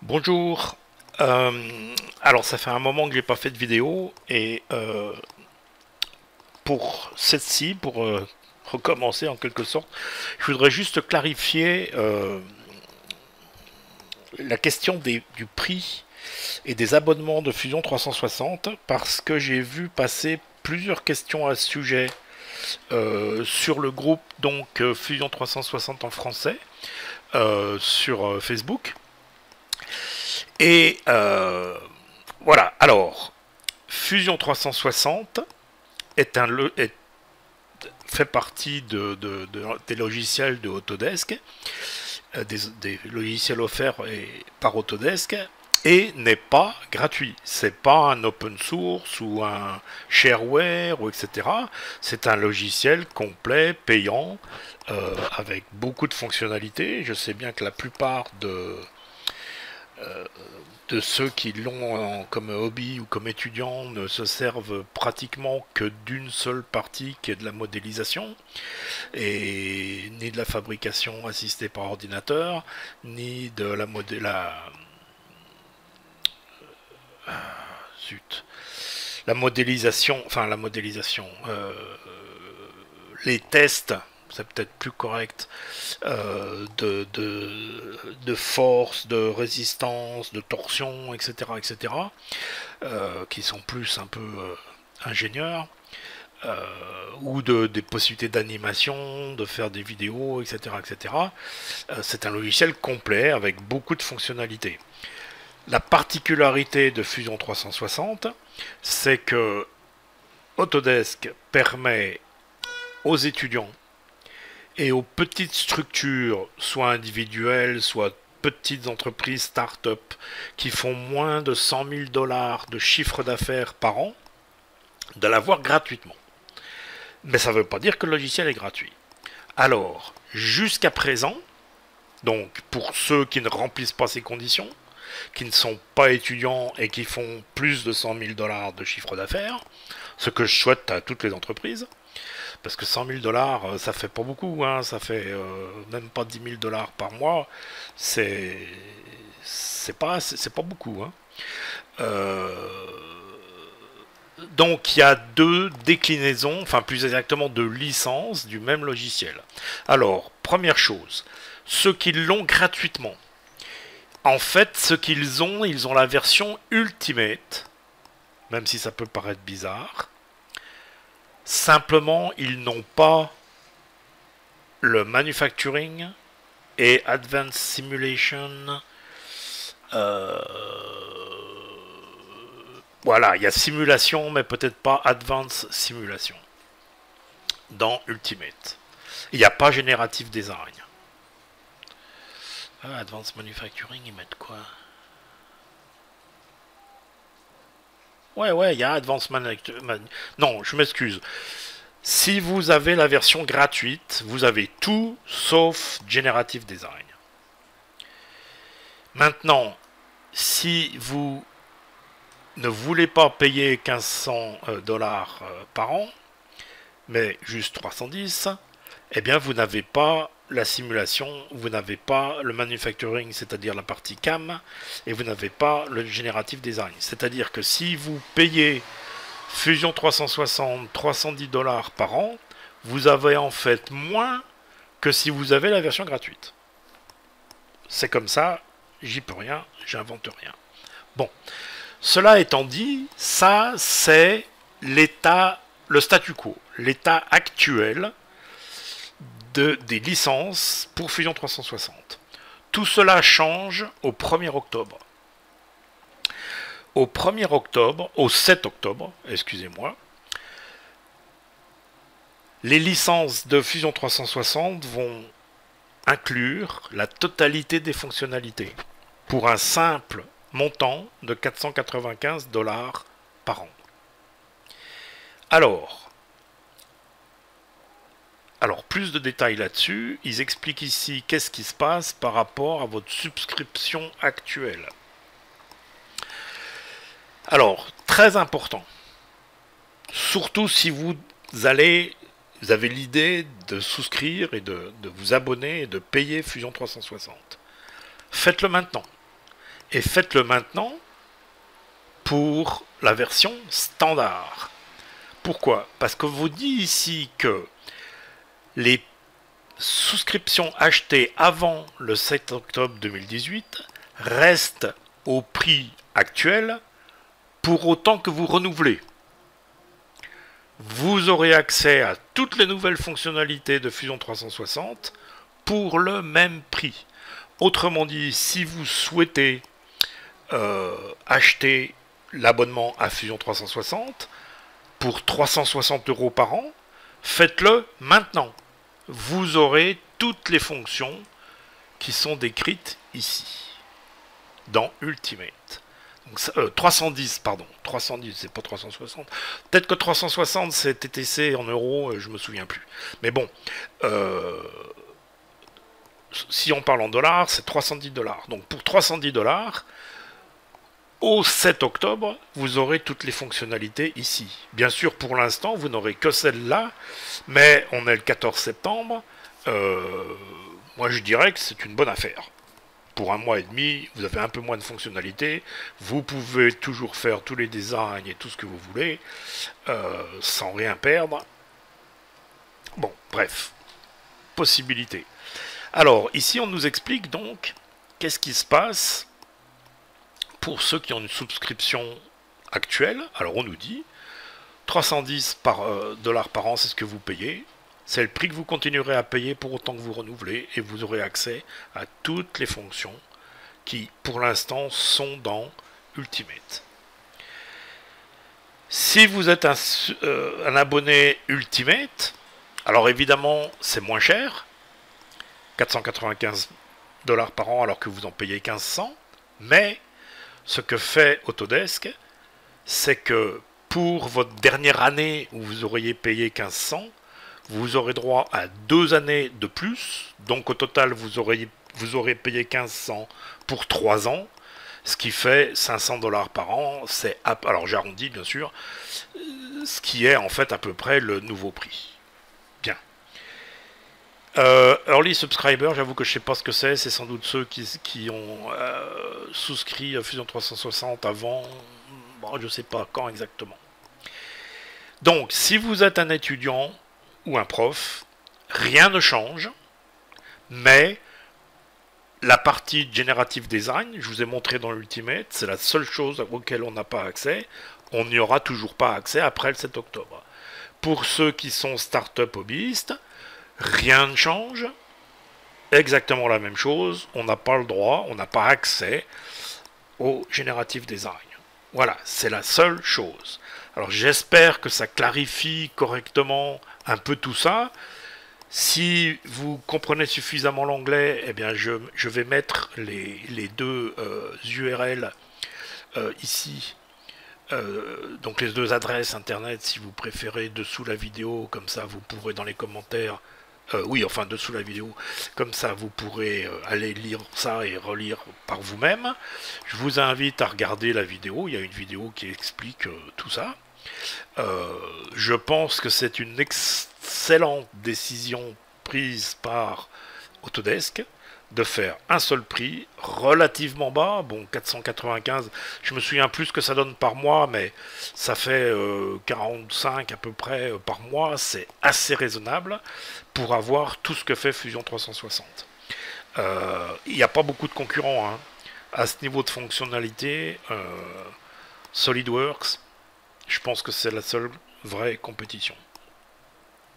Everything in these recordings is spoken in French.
Bonjour. Alors ça fait un moment que j'ai pas fait de vidéo et pour celle-ci, pour recommencer en quelque sorte, je voudrais juste clarifier la question du prix et des abonnements de Fusion 360 parce que j'ai vu passer plusieurs questions à ce sujet sur le groupe donc Fusion 360 en français sur Facebook. Et voilà, alors, Fusion 360 fait partie des logiciels de Autodesk, des logiciels offerts par Autodesk, et n'est pas gratuit. C'est pas un open source ou un shareware ou etc. C'est un logiciel complet, payant, avec beaucoup de fonctionnalités. Je sais bien que la plupart de ceux qui l'ont comme hobby ou comme étudiant ne se servent pratiquement que d'une seule partie qui est de la modélisation et ni de la fabrication assistée par ordinateur ni de zut, la modélisation, les tests, c'est peut-être plus correct, de force, de résistance, de torsion, etc., etc., qui sont plus un peu ingénieurs, ou des possibilités d'animation, de faire des vidéos, etc., etc. C'est un logiciel complet avec beaucoup de fonctionnalités. La particularité de Fusion 360, c'est que Autodesk permet aux étudiants et aux petites structures, soit individuelles, soit petites entreprises start-up, qui font moins de 100 000 $ de chiffre d'affaires par an, de l'avoir gratuitement. Mais ça ne veut pas dire que le logiciel est gratuit. Alors, jusqu'à présent, donc pour ceux qui ne remplissent pas ces conditions, qui ne sont pas étudiants et qui font plus de 100 000 $ de chiffre d'affaires, ce que je souhaite à toutes les entreprises, parce que 100 000 $, ça fait pas beaucoup, hein, ça fait même pas 10 000 $ par mois, c'est pas beaucoup. Hein. Donc il y a deux déclinaisons, enfin plus exactement deux licences du même logiciel. Alors, première chose, ceux qui l'ont gratuitement, en fait, ce ils ont la version Ultimate, même si ça peut paraître bizarre. Simplement, ils n'ont pas le manufacturing et advanced simulation. Euh, voilà, il y a simulation, mais peut-être pas advanced simulation dans Ultimate. Il n'y a pas generative design. Advanced manufacturing, ils mettent quoi? Ouais, il y a advanced manufacturing. Non, je m'excuse. Si vous avez la version gratuite, vous avez tout sauf Generative Design. Maintenant, si vous ne voulez pas payer 1500 $ par an, mais juste 310, eh bien vous n'avez pas la simulation, vous n'avez pas le manufacturing, c'est-à-dire la partie CAM, et vous n'avez pas le Generative Design. C'est-à-dire que si vous payez Fusion 360, 310 $ par an, vous avez en fait moins que si vous avez la version gratuite. C'est comme ça, j'y peux rien, j'invente rien. Bon, cela étant dit, ça c'est l'état, le statu quo, l'état actuel des licences pour Fusion 360. Tout cela change au 1er octobre. Au 7 octobre, excusez-moi, les licences de Fusion 360 vont inclure la totalité des fonctionnalités pour un simple montant de 495 $ par an. Alors, plus de détails là-dessus, ils expliquent ici qu'est-ce qui se passe par rapport à votre subscription actuelle. Alors, très important, surtout si vous avez l'idée de souscrire et de vous abonner et de payer Fusion 360. Faites-le maintenant. et faites-le maintenant pour la version standard. Pourquoi? Parce que vous dit ici que les souscriptions achetées avant le 7 octobre 2018 restent au prix actuel pour autant que vous renouvelez. Vous aurez accès à toutes les nouvelles fonctionnalités de Fusion 360 pour le même prix. Autrement dit, si vous souhaitez acheter l'abonnement à Fusion 360 pour 360 € par an, faites-le maintenant. Vous aurez toutes les fonctions qui sont décrites ici, dans Ultimate. Donc, 310, pardon. 310, c'est pas 360. Peut-être que 360, c'est TTC en euros, je me souviens plus. Mais bon, si on parle en dollars, c'est 310 $. Donc pour 310 $, au 7 octobre, vous aurez toutes les fonctionnalités ici. Bien sûr, pour l'instant, vous n'aurez que celle-là, mais on est le 14 septembre. Moi, je dirais que c'est une bonne affaire. Pour un mois et demi, vous avez un peu moins de fonctionnalités. Vous pouvez toujours faire tous les designs et tout ce que vous voulez, sans rien perdre. Bon, bref. Possibilité. Alors, ici, on nous explique donc qu'est-ce qui se passe pour ceux qui ont une souscription actuelle. Alors, on nous dit 310 $ par an, c'est ce que vous payez. C'est le prix que vous continuerez à payer pour autant que vous renouvelez et vous aurez accès à toutes les fonctions qui, pour l'instant, sont dans Ultimate. Si vous êtes un abonné Ultimate, alors évidemment, c'est moins cher, 495 $ par an alors que vous en payez 1500, mais ce que fait Autodesk, c'est que pour votre dernière année où vous auriez payé 1500, vous aurez droit à 2 années de plus, donc au total vous aurez payé 1500 pour 3 ans, ce qui fait 500 $ par an, alors j'arrondis bien sûr, ce qui est en fait à peu près le nouveau prix. Bien. Early Subscriber, j'avoue que je ne sais pas ce que c'est sans doute ceux qui ont souscrit à Fusion 360 avant, bon, je ne sais pas quand exactement. Donc, si vous êtes un étudiant ou un prof, rien ne change, mais la partie Generative Design, je vous ai montré dans l'Ultimate, c'est la seule chose auquel on n'a pas accès, on n'y aura toujours pas accès après le 7 octobre. Pour ceux qui sont start-up hobbyistes, rien ne change, exactement la même chose, on n'a pas le droit, on n'a pas accès au Generative Design. Voilà, c'est la seule chose. Alors j'espère que ça clarifie correctement un peu tout ça. Si vous comprenez suffisamment l'anglais, eh bien je vais mettre les deux URL ici. Donc les deux adresses internet si vous préférez dessous la vidéo, comme ça vous pourrez dans les commentaires, oui enfin dessous la vidéo, comme ça vous pourrez aller lire ça et relire par vous-même. Je vous invite à regarder la vidéo, il y a une vidéo qui explique tout ça. Je pense que c'est une excellente décision prise par Autodesk de faire un seul prix relativement bas, bon 495, je me souviens plus ce que ça donne par mois, mais ça fait 45 à peu près par mois, c'est assez raisonnable pour avoir tout ce que fait Fusion 360. Il n'y a pas beaucoup de concurrents hein. À ce niveau de fonctionnalité. SolidWorks, je pense que c'est la seule vraie compétition.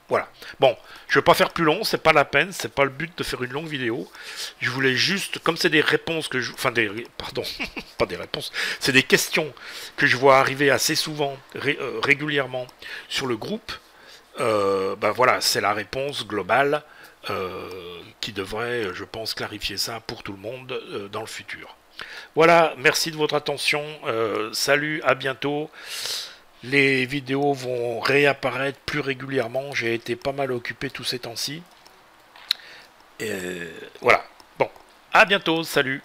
Voilà. Bon, je ne vais pas faire plus long, c'est pas la peine, c'est pas le but de faire une longue vidéo. Je voulais juste, comme c'est des réponses que je... Enfin, pardon, pas des réponses, c'est des questions que je vois arriver assez souvent, régulièrement, sur le groupe. Ben voilà, c'est la réponse globale qui devrait, je pense, clarifier ça pour tout le monde dans le futur. Voilà, merci de votre attention, salut, à bientôt. Les vidéos vont réapparaître plus régulièrement. J'ai été pas mal occupé tous ces temps-ci. Voilà. Bon, à bientôt. Salut.